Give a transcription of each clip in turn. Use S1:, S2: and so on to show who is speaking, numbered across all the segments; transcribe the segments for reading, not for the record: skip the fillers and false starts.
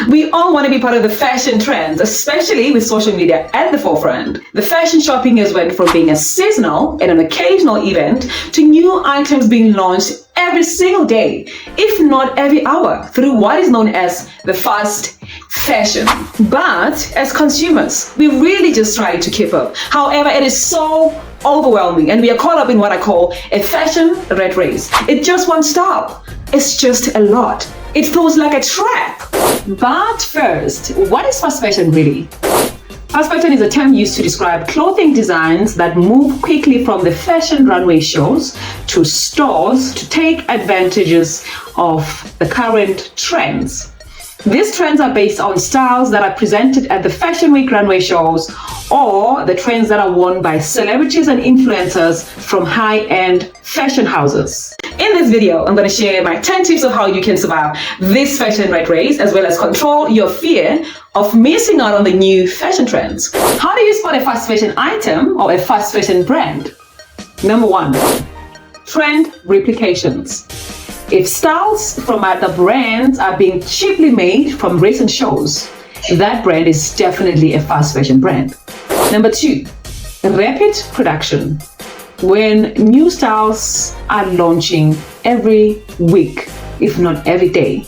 S1: We all want to be part of the fashion trends, especially with social media at the forefront. The fashion shopping has went from being a seasonal and an occasional event to new items being launched every single day, if not every hour, through what is known as the fast fashion. But as consumers, we really just try to keep up. However, it is so overwhelming and we are caught up in what I call a fashion rat race. It just won't stop. It's just a lot. It feels like a trap. But first, what is fast fashion really? Fast fashion is a term used to describe clothing designs that move quickly from the fashion runway shows to stores to take advantages of the current trends. These trends are based on styles that are presented at the Fashion Week runway shows or the trends that are worn by celebrities and influencers from high-end fashion houses. In this video, I'm going to share my 10 tips of how you can survive this fashion rat race as well as control your fear of missing out on the new fashion trends. How do you spot a fast fashion item or a fast fashion brand? Number 1, trend replications. If styles from other brands are being cheaply made from recent shows, that brand is definitely a fast fashion brand. Number 2, rapid production. When new styles are launching every week, if not every day,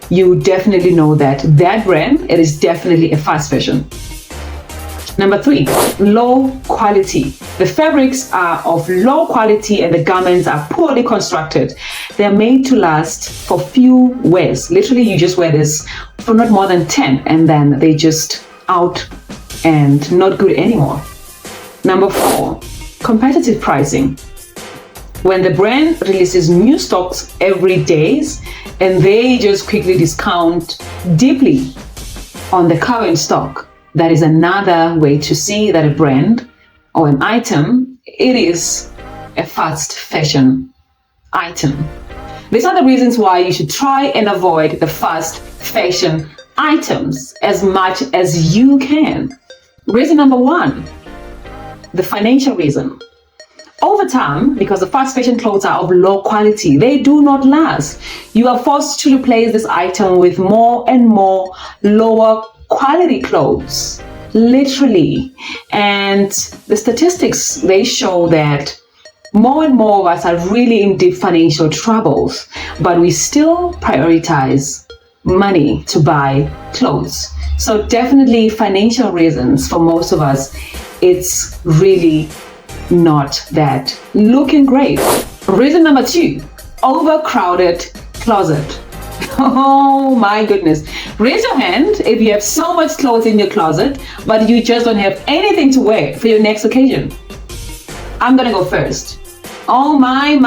S1: you definitely know that that brand, it is definitely a fast fashion. Number 3, low quality. The fabrics are of low quality and the garments are poorly constructed. They're made to last for few wears. Literally, you just wear this for not more than 10 and then they just out and not good anymore. Number 4, competitive pricing. When the brand releases new stocks every day and they just quickly discount deeply on the current stock, that is another way to see that a brand or an item, it is a fast fashion item. These are the reasons why you should try and avoid the fast fashion items as much as you can. Reason number 1, the financial reason. Over time, because the fast fashion clothes are of low quality, they do not last. You are forced to replace this item with more and more lower quality clothes, literally. And the statistics, they show that more and more of us are really in deep financial troubles, but we still prioritize money to buy clothes. So definitely financial reasons for most of us, it's really not that looking great. Reason number 2, overcrowded closet. Oh my goodness. Raise your hand if you have so much clothes in your closet, but you just don't have anything to wear for your next occasion. I'm gonna go first. Oh my.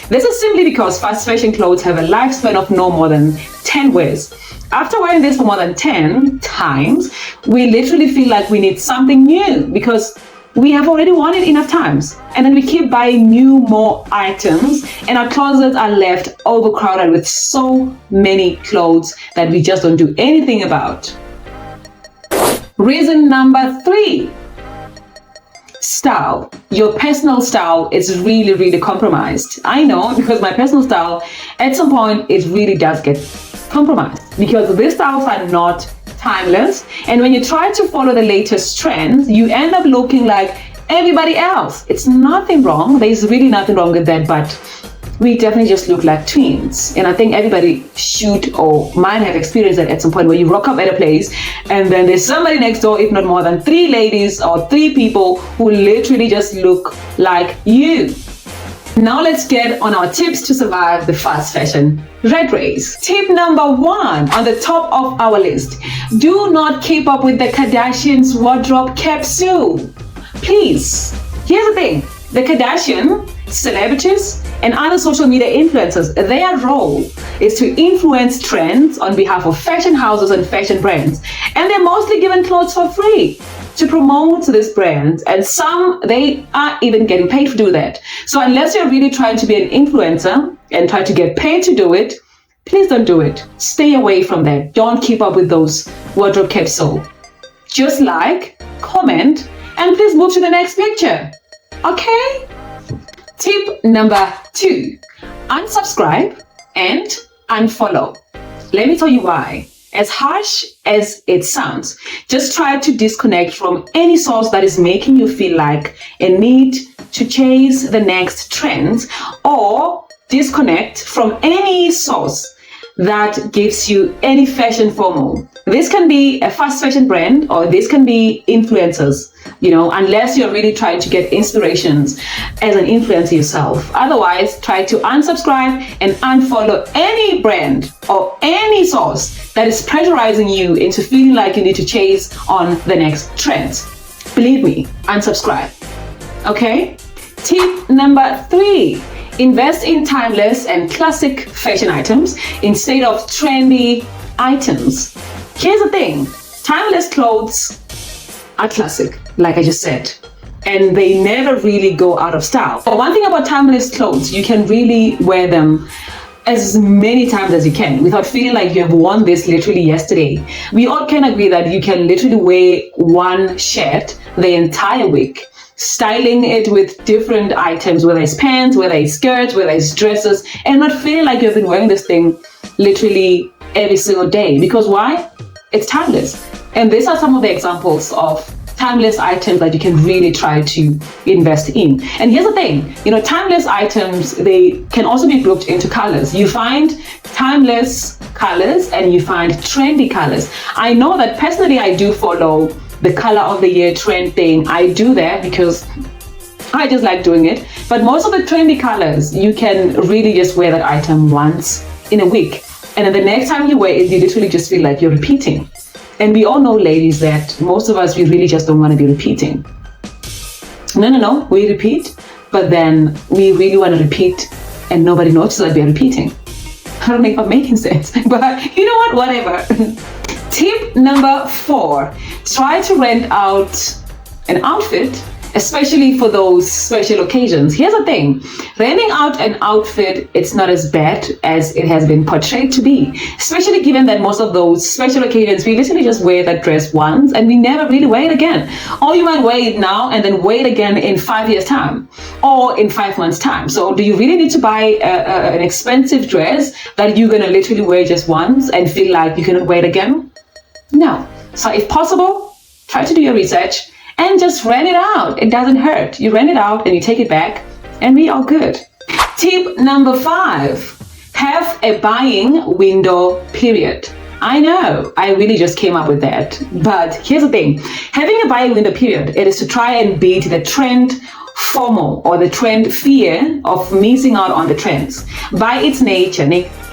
S1: This is simply because fast fashion clothes have a lifespan of no more than 10 wears. After wearing this for more than 10 times, we literally feel like we need something new because we have already worn it enough times. And then we keep buying more items and our closets are left overcrowded with so many clothes that we just don't do anything about. Reason number 3, style. Your personal style is really compromised. I know, because my personal style, at some point, it really does get compromised because these styles are not timeless, and when you try to follow the latest trends, you end up looking like everybody else. It's nothing wrong. There's really nothing wrong with that, but we definitely just look like twins. And I think everybody should or might have experienced that at some point where you rock up at a place and then there's somebody next door, if not more than 3 ladies or 3 people who literally just look like you. Now let's get on our tips to survive the fast fashion rat race. Tip number 1 on the top of our list. Do not keep up with the Kardashians' wardrobe capsule. Please. Here's the thing. The Kardashian, celebrities, and other social media influencers, their role is to influence trends on behalf of fashion houses and fashion brands. And they're mostly given clothes for free to promote this brand, and some, they are even getting paid to do that. So unless you're really trying to be an influencer and try to get paid to do it, please don't do it. Stay away from that. Don't keep up with those wardrobe capsule. Just like, comment, and please move to the next picture. Okay? Tip number 2, unsubscribe and unfollow. Let me tell you why. As harsh as it sounds, just try to disconnect from any source that is making you feel like a need to chase the next trend, or disconnect from any source that gives you any fashion FOMO. This can be a fast fashion brand, or this can be influencers, unless you're really trying to get inspirations as an influencer yourself. Otherwise, try to unsubscribe and unfollow any brand or any source that is pressurizing you into feeling like you need to chase on the next trend. Believe me, unsubscribe. Okay? Tip number 3. Invest in timeless and classic fashion items instead of trendy items. Here's the thing, timeless clothes are classic, like I just said, and they never really go out of style. But one thing about timeless clothes, you can really wear them as many times as you can without feeling like you have worn this literally yesterday. We all can agree that you can literally wear one shirt the entire week, styling it with different items, whether it's pants, whether it's skirts, whether it's dresses, and not feeling like you've been wearing this thing literally every single day. Because why? It's timeless. And these are some of the examples of timeless items that you can really try to invest in. And here's the thing, timeless items, they can also be grouped into colors. You find timeless colors and you find trendy colors. I know that personally I do follow the color of the year trend thing. I do that because I just like doing it. But most of the trendy colors, you can really just wear that item once in a week. And then the next time you wear it, you literally just feel like you're repeating. And we all know, ladies, that most of us, we really just don't want to be repeating. No, we repeat, but then we really want to repeat and nobody notices that we're repeating. I don't think I'm making sense, but you know what, whatever. Tip number 4, try to rent out an outfit, especially for those special occasions. Here's the thing, renting out an outfit, it's not as bad as it has been portrayed to be, especially given that most of those special occasions, we literally just wear that dress once and we never really wear it again. Or you might wear it now and then wear it again in 5 years time or in 5 months time. So do you really need to buy an expensive dress that you're gonna literally wear just once and feel like you cannot wear it again? No. So if possible, try to do your research and just rent it out. It doesn't hurt. You rent it out and you take it back and we are good. Tip number 5, have a buying window period. I know, I really just came up with that. But here's the thing, having a buying window period, it is to try and beat the trend FOMO, or the trend fear of missing out on the trends. By its nature,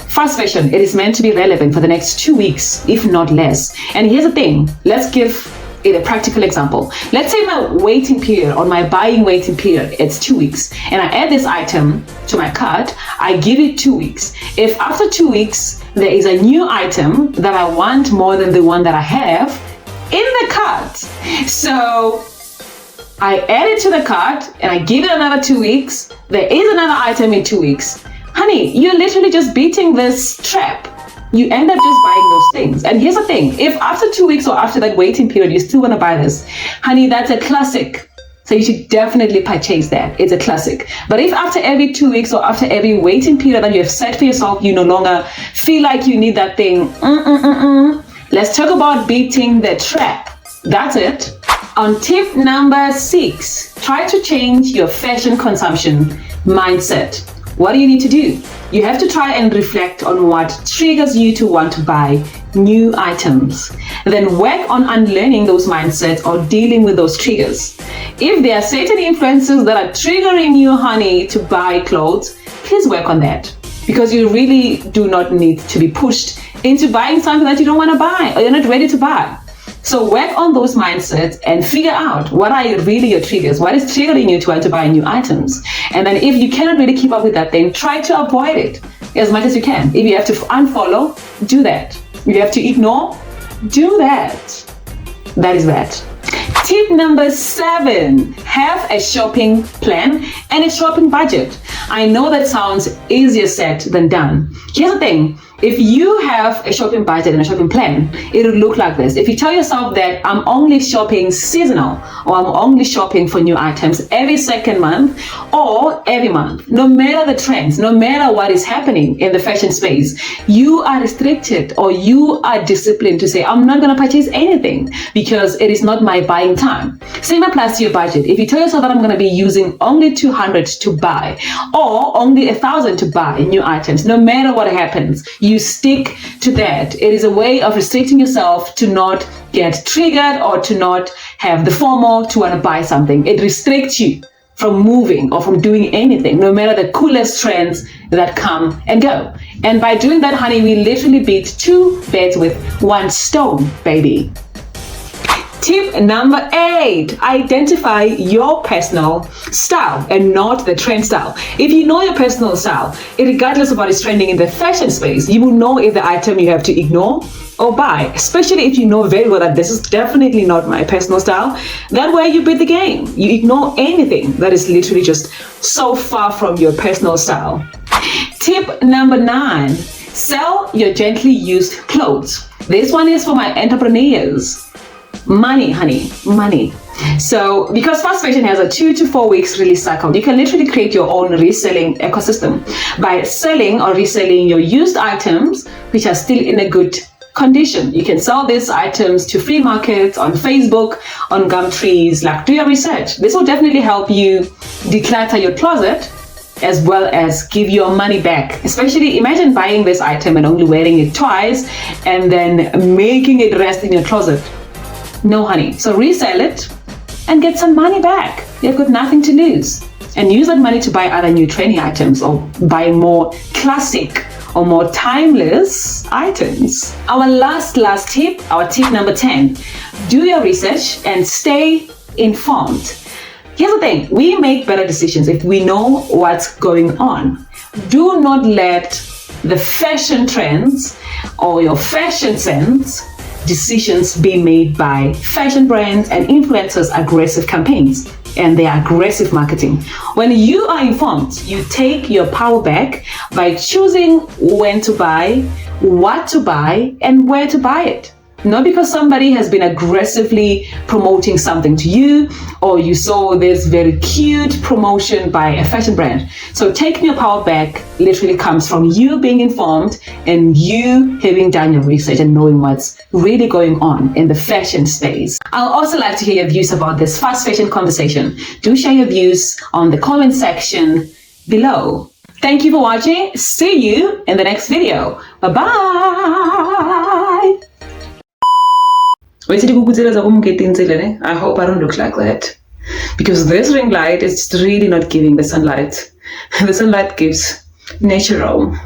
S1: fast fashion, it is meant to be relevant for the next 2 weeks, if not less. And here's the thing, let's give it a practical example. Let's say my waiting period, or my buying waiting period, it's 2 weeks, and I add this item to my cart. I give it 2 weeks. If after 2 weeks there is a new item that I want more than the one that I have in the cart, so I add it to the cart and I give it another 2 weeks, there is another item in 2 weeks. Honey, you're literally just beating this trap. You end up just buying those things. And here's the thing, if after 2 weeks or after that waiting period, you still want to buy this, honey, that's a classic. So you should definitely purchase that. It's a classic. But if after every 2 weeks or after every waiting period that you have set for yourself, you no longer feel like you need that thing, let's talk about beating the trap. That's it. On tip number 6, try to change your fashion consumption mindset. What do you need to do? You have to try and reflect on what triggers you to want to buy new items. Then work on unlearning those mindsets or dealing with those triggers. If there are certain influences that are triggering you, honey, to buy clothes, please work on that. Because you really do not need to be pushed into buying something that you don't want to buy or you're not ready to buy. So work on those mindsets and figure out what are really your triggers, what is triggering you to want to buy new items. And then if you cannot really keep up with that, then try to avoid it as much as you can. If you have to unfollow, do that. If you have to ignore, do that. That is that. Tip number 7, have a shopping plan and a shopping budget. I know that sounds easier said than done. Here's the thing, If you have a shopping budget and a shopping plan, it will look like this. If you tell yourself that I'm only shopping seasonal, or I'm only shopping for new items every second month or every month, no matter the trends, no matter what is happening in the fashion space, you are restricted or you are disciplined to say, I'm not going to purchase anything because it is not my buying time. Same applies to your budget. If you tell yourself that I'm going to be using only 200 to buy or only 1,000 to buy new items, no matter what happens, you stick to that. It is a way of restricting yourself to not get triggered or to not have the FOMO to want to buy something. It restricts you from moving or from doing anything, no matter the coolest trends that come and go. And by doing that, honey, we literally beat 2 birds with 1 stone, baby. Tip number 8, identify your personal style and not the trend style. If you know your personal style, regardless of what is trending in the fashion space, you will know if the item you have to ignore or buy, especially if you know very well that this is definitely not my personal style. That way you beat the game. You ignore anything that is literally just so far from your personal style. Tip number 9, sell your gently used clothes. This one is for my entrepreneurs. Money, honey, money. So because fast fashion has a 2 to 4 weeks release cycle, you can literally create your own reselling ecosystem by selling or reselling your used items which are still in a good condition. You can sell these items to flea markets, on Facebook, on Gumtrees. Like, do your research. This will definitely help you declutter your closet as well as give your money back. Especially imagine buying this item and only wearing it twice and then making it rest in your closet. No, honey. So resell it and get some money back. You've got nothing to lose. And use that money to buy other new trending items or buy more classic or more timeless items. Our last tip, our tip number 10, do your research and stay informed. Here's the thing, we make better decisions if we know what's going on. Do not let the fashion trends or your fashion sense decisions be made by fashion brands and influencers' aggressive campaigns and their aggressive marketing. When you are informed, you take your power back by choosing when to buy, what to buy, and where to buy it. Not because somebody has been aggressively promoting something to you or you saw this very cute promotion by a fashion brand. So taking your power back literally comes from you being informed and you having done your research and knowing what's really going on in the fashion space. I'll also like to hear your views about this fast fashion conversation. Do share your views on the comment section below. Thank you for watching. See you in the next video. Bye-bye. I hope I don't look like that because this ring light is really not giving the sunlight. The sunlight gives natural.